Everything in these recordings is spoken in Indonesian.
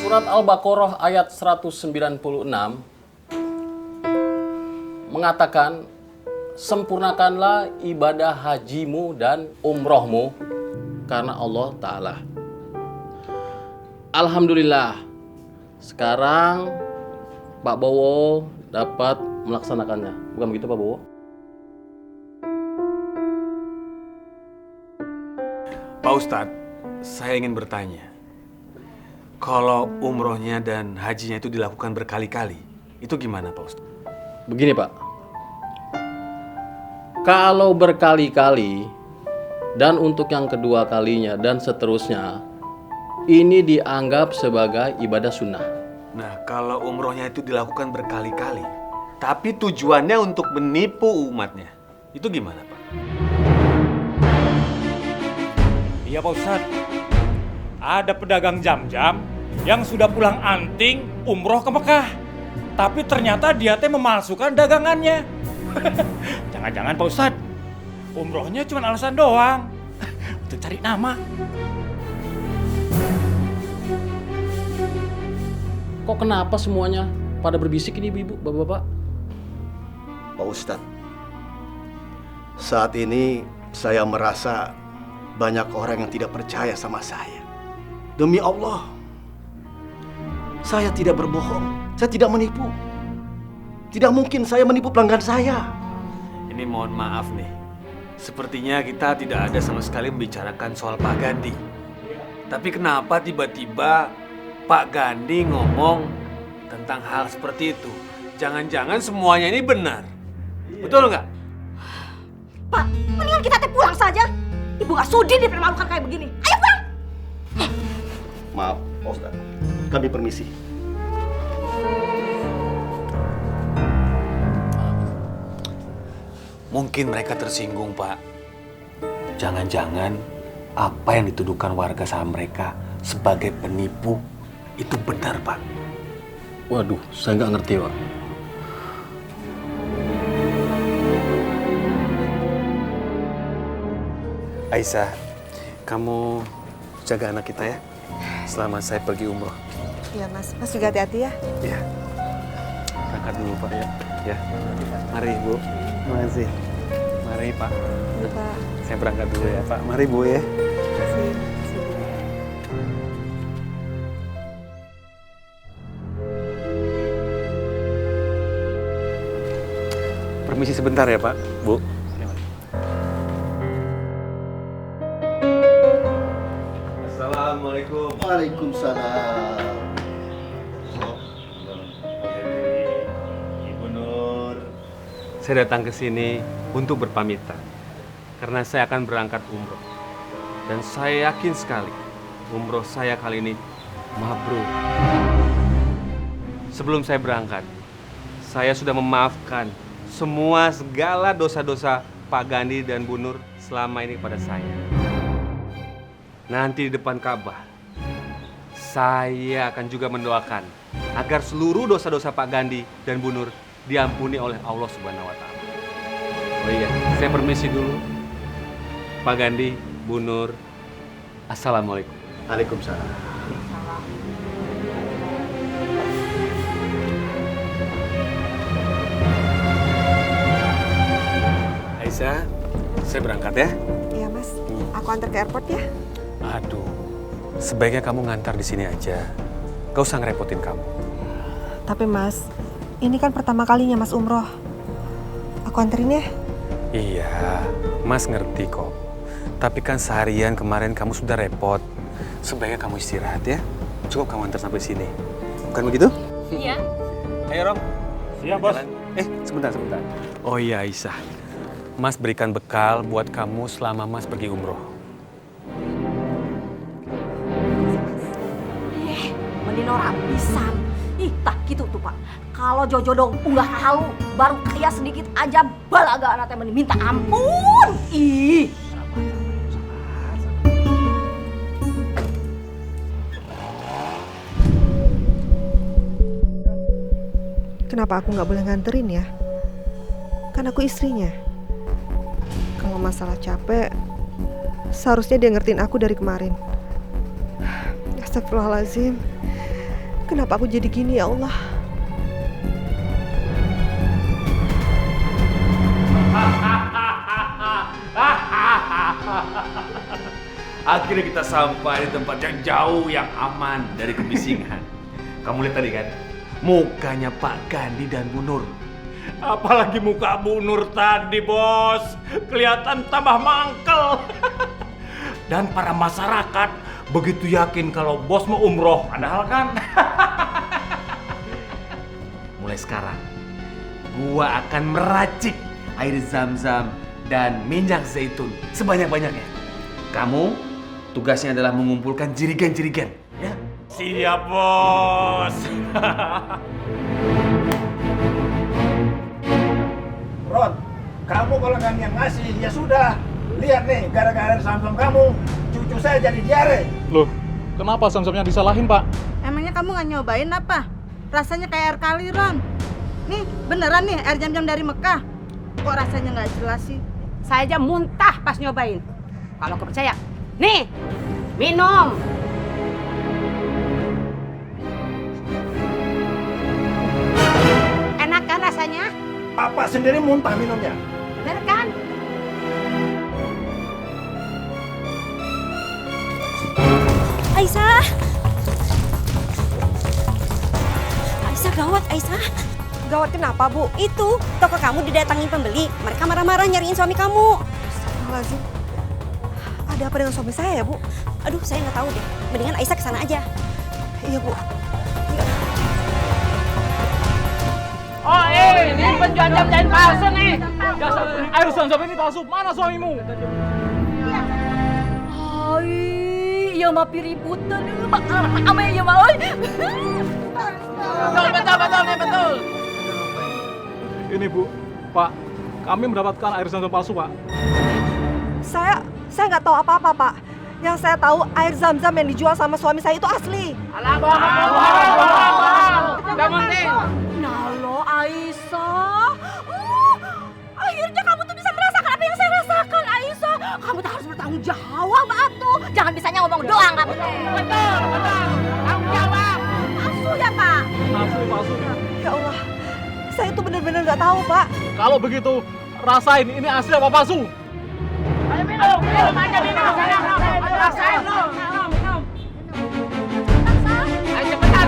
Surat Al-Baqarah ayat 196 mengatakan, sempurnakanlah ibadah hajimu dan umrohmu karena Allah Ta'ala. Alhamdulillah, sekarang Pak Bowo dapat melaksanakannya. Bukan begitu Pak Bowo? Pak Ustadz, saya ingin bertanya. Kalau umrohnya dan hajinya itu dilakukan berkali-kali, itu gimana Pak Ustadz? Begini Pak, kalau berkali-kali dan untuk yang kedua kalinya dan seterusnya, ini dianggap sebagai ibadah sunnah. Nah, kalau umrohnya itu dilakukan berkali-kali, tapi tujuannya untuk menipu umatnya, itu gimana Pak? Iya Pak Ustadz, ada pedagang jam-jam yang sudah pulang anting umroh ke Mekah. Tapi ternyata dia teh memalsukan dagangannya. Jangan-jangan Pak Ustadz, umrohnya cuma alasan doang untuk cari nama. Kok kenapa semuanya pada berbisik ini ibu, bapak-bapak? Pak Ustadz, saat ini saya merasa banyak orang yang tidak percaya sama saya. Demi Allah, saya tidak berbohong, saya tidak menipu. Tidak mungkin saya menipu pelanggan saya. Ini mohon maaf nih, sepertinya kita tidak ada sama sekali membicarakan soal Pak Gandhi. Tapi kenapa tiba-tiba Pak Gandhi ngomong tentang hal seperti itu? Jangan-jangan semuanya ini benar. Betul nggak? Pak, mendingan kita teh pulang saja. Ibu gak sudi dipermalukan kayak begini. Ayo pulang. Maaf, Pak Ustadz, kami permisi. Mungkin mereka tersinggung, Pak. Jangan-jangan apa yang dituduhkan warga sama mereka sebagai penipu itu benar, Pak. Waduh, saya nggak ngerti Pak. Aisyah, kamu jaga anak kita ya, selama saya pergi umroh. Iya Mas, Mas juga hati-hati ya. Iya. Berangkat dulu Pak ya. Ya. Mari Bu. Terima kasih. Mari Pak. Iya Pak. Saya berangkat dulu ya Pak. Mari Bu ya. Terima kasih. Permisi sebentar ya Pak, Bu. Assalamualaikum. Waalaikumsalam. Ibu Nur. Saya datang ke sini untuk berpamitan karena saya akan berangkat umroh. Dan saya yakin sekali umroh saya kali ini mabrur. Sebelum saya berangkat, saya sudah memaafkan segala dosa-dosa Pak Gandhi dan Bu Nur selama ini pada saya. Nanti di depan Ka'bah, saya akan juga mendoakan agar seluruh dosa-dosa Pak Gandhi dan Bu Nur diampuni oleh Allah Subhanahu wa Ta'ala. Oh iya, saya permisi dulu. Pak Gandhi, Bu Nur, Assalamualaikum. Waalaikumsalam. Aisyah, saya berangkat ya. Iya Mas, aku antar ke airport ya. Aduh, sebaiknya kamu ngantar di sini aja. Gak usah ngerepotin kamu. Tapi Mas, ini kan pertama kalinya Mas umroh. Aku anterin ya. Iya, Mas ngerti kok. Tapi kan seharian kemarin kamu sudah repot. Sebaiknya kamu istirahat ya. Cukup kamu antar sampai sini. Bukan begitu? Iya. Ayo, Rom. Siap Bos. Sebentar. Oh iya, Aisyah. Mas berikan bekal buat kamu selama Mas pergi umroh. Mending orang pisan. Ih, tak gitu tuh Pak. Kalau Jojo dong unggah halu, baru kaya sedikit aja balaga anaknya minta ampun. Ih. Kenapa aku nggak boleh nganterin ya? Kan aku istrinya. Kalau masalah capek, seharusnya dia ngertiin aku dari kemarin. Astagfirullahaladzim. Kenapa aku jadi gini ya Allah? Akhirnya kita sampai di tempat yang jauh, yang aman dari kebisingan. Kamu lihat tadi kan, mukanya Pak Gandhi dan Bu Nur. Apalagi muka Bu Nur tadi, Bos. Kelihatan tambah mangkel. Dan para masyarakat begitu yakin kalau Bos mau umroh. Padahal kan. Mulai sekarang, gua akan meracik air zam-zam dan minyak zaitun sebanyak-banyaknya. Kamu tugasnya adalah mengumpulkan jirigen-jirigen, ya? Siap, Bos. Ron, kamu kalau nggak yang ngasih, ya sudah. Lihat nih, gara-gara Samsung kamu, cucu saya jadi diare. Loh, kenapa Samsungnya disalahin, Pak? Emangnya kamu nggak nyobain apa? Rasanya kayak air kali, Ron. Nih, beneran nih air jam-jam dari Mekah. Kok rasanya nggak jelas sih? Saya aja muntah pas nyobain. Kalau nggak percaya, nih, minum. Enak kan rasanya? Papa sendiri muntah minumnya. Bener kan? Aisyah! Aisyah, gawat Aisyah. Gawat kenapa, Bu? Itu, toko kamu didatangi pembeli. Mereka marah-marah nyariin suami kamu. Astagfirullahaladzim. Ada apa dengan suami saya ya, Bu? Aduh, saya nggak tahu deh. Mendingan Aisyah kesana aja. Iya, Bu. Oh, ini penjual jam palsu nih. Air Zam-Zam ini palsu. Mana suamimu? Ay, iya mah piributan, bakal rame ya mah, oi. Betul. Ini, Bu. Pak, kami mendapatkan air Zam-Zam palsu, Pak. Saya nggak tahu apa-apa, Pak. Yang saya tahu air zam-zam yang dijual sama suami saya itu asli. Nah lo Aisyah, akhirnya kamu tuh bisa merasakan apa yang saya rasakan, Aisyah. Kamu tuh harus bertanggung jawab, atuh. Jangan bisanya ngomong doang kamu. Betul. Tanggung jawab. Palsu ya, Pak? Palsu. Ya Allah, saya tuh benar-benar nggak tahu, Pak. Kalau begitu, rasain ini asli apa palsu. Ayo minum aja minum. Rasain lo. Minum. Ayo cepetan.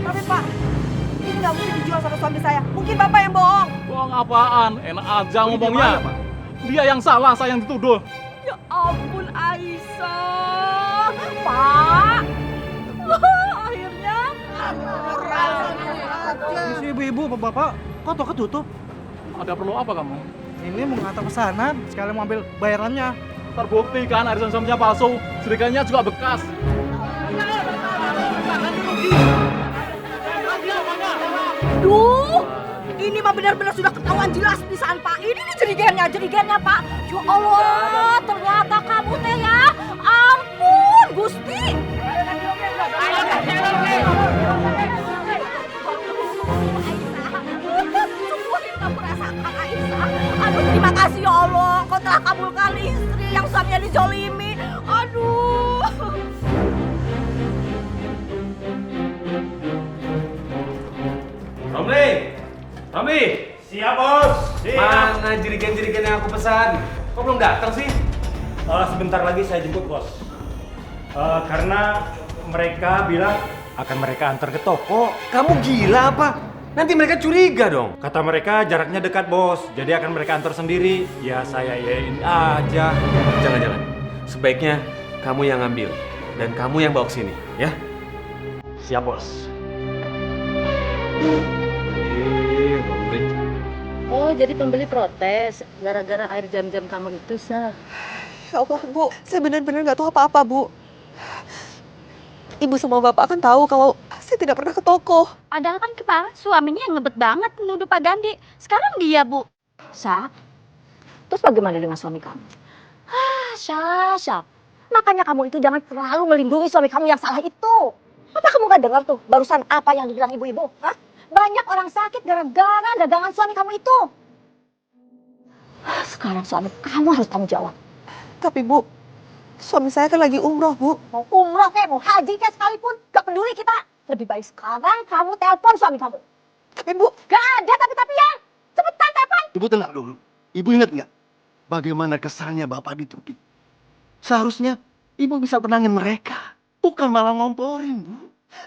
Tapi Pak, ini nggak mungkin dijual sama suami saya. Mungkin Bapak yang bohong. Bohong apaan? Enak aja ngomongnya. Dia yang salah, saya yang dituduh. Ya ampun Aisyah. Pak. Akhirnya. Si ibu-ibu, bapak, kok toko tutup? Ada perlu apa kamu? Ini mau ngantar pesanan, sekalian mau ambil bayarannya. Terbukti kan air Zam-Zamnya palsu, jerigennya juga bekas. Duh, ini mah benar-benar sudah ketahuan jelas pisan Pak. Ini nih jerigennya Pak. Ya Allah, ternyata kamu teh ya. Ampun, Gusti. Semua yang kamu rasakan, Aisyah. Aduh, terima kasih ya Allah. Kau telah kabulkan istri yang suaminya dijolimi. Aduh. Romli! Siap, Bos. Mana jirigen-jirigen yang aku pesan? Kok belum datang sih? Sebentar lagi saya jemput, Bos. Karena mereka bilang akan mereka antar ke toko. Kamu gila apa? Nanti mereka curiga dong. Kata mereka jaraknya dekat, Bos. Jadi akan mereka antar sendiri. Ya saya yain aja. Jangan-jangan. Sebaiknya kamu yang ngambil dan kamu yang bawa ke sini, ya? Siap, Bos. Oh, jadi pembeli protes gara-gara air jam-jam kamu itu, Sah. Ya Allah, Bu. Saya benar-benar nggak tahu apa-apa, Bu. Ibu sama Bapak kan tahu kalau saya tidak pernah ke toko. Padahal kan kepala suaminya yang ngebet banget menuduh Pak Gandhi. Sekarang dia, Bu. Sah, terus bagaimana dengan suami kamu? Sasha. Makanya kamu itu jangan terlalu melindungi suami kamu yang salah itu. Apa kamu gak dengar tuh barusan apa yang dibilang ibu-ibu? Hah? Banyak orang sakit gara-gara dagangan suami kamu itu. Sekarang suami kamu harus tanggung jawab. Tapi Bu, suami saya kan lagi umroh, Bu. Mau umroh kayak mau haji kayak sekalipun, gak peduli kita. Lebih baik sekarang kamu telepon suami kamu. Tapi Bu, Gak ada tapi-tapian. Cepetan telepon. Ibu tenang dulu. Ibu ingat nggak bagaimana kesannya Bapak di Turki? Seharusnya Ibu bisa tenangin mereka, bukan malah ngomporin.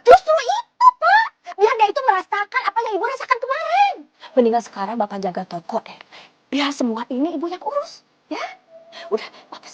Justru itu, Pak. Biar dia itu merasakan apa yang ibu rasakan kemarin. Mendingan sekarang Bapak jaga toko deh. Biar semua ini ibu yang urus. Ya? Udah, Bapak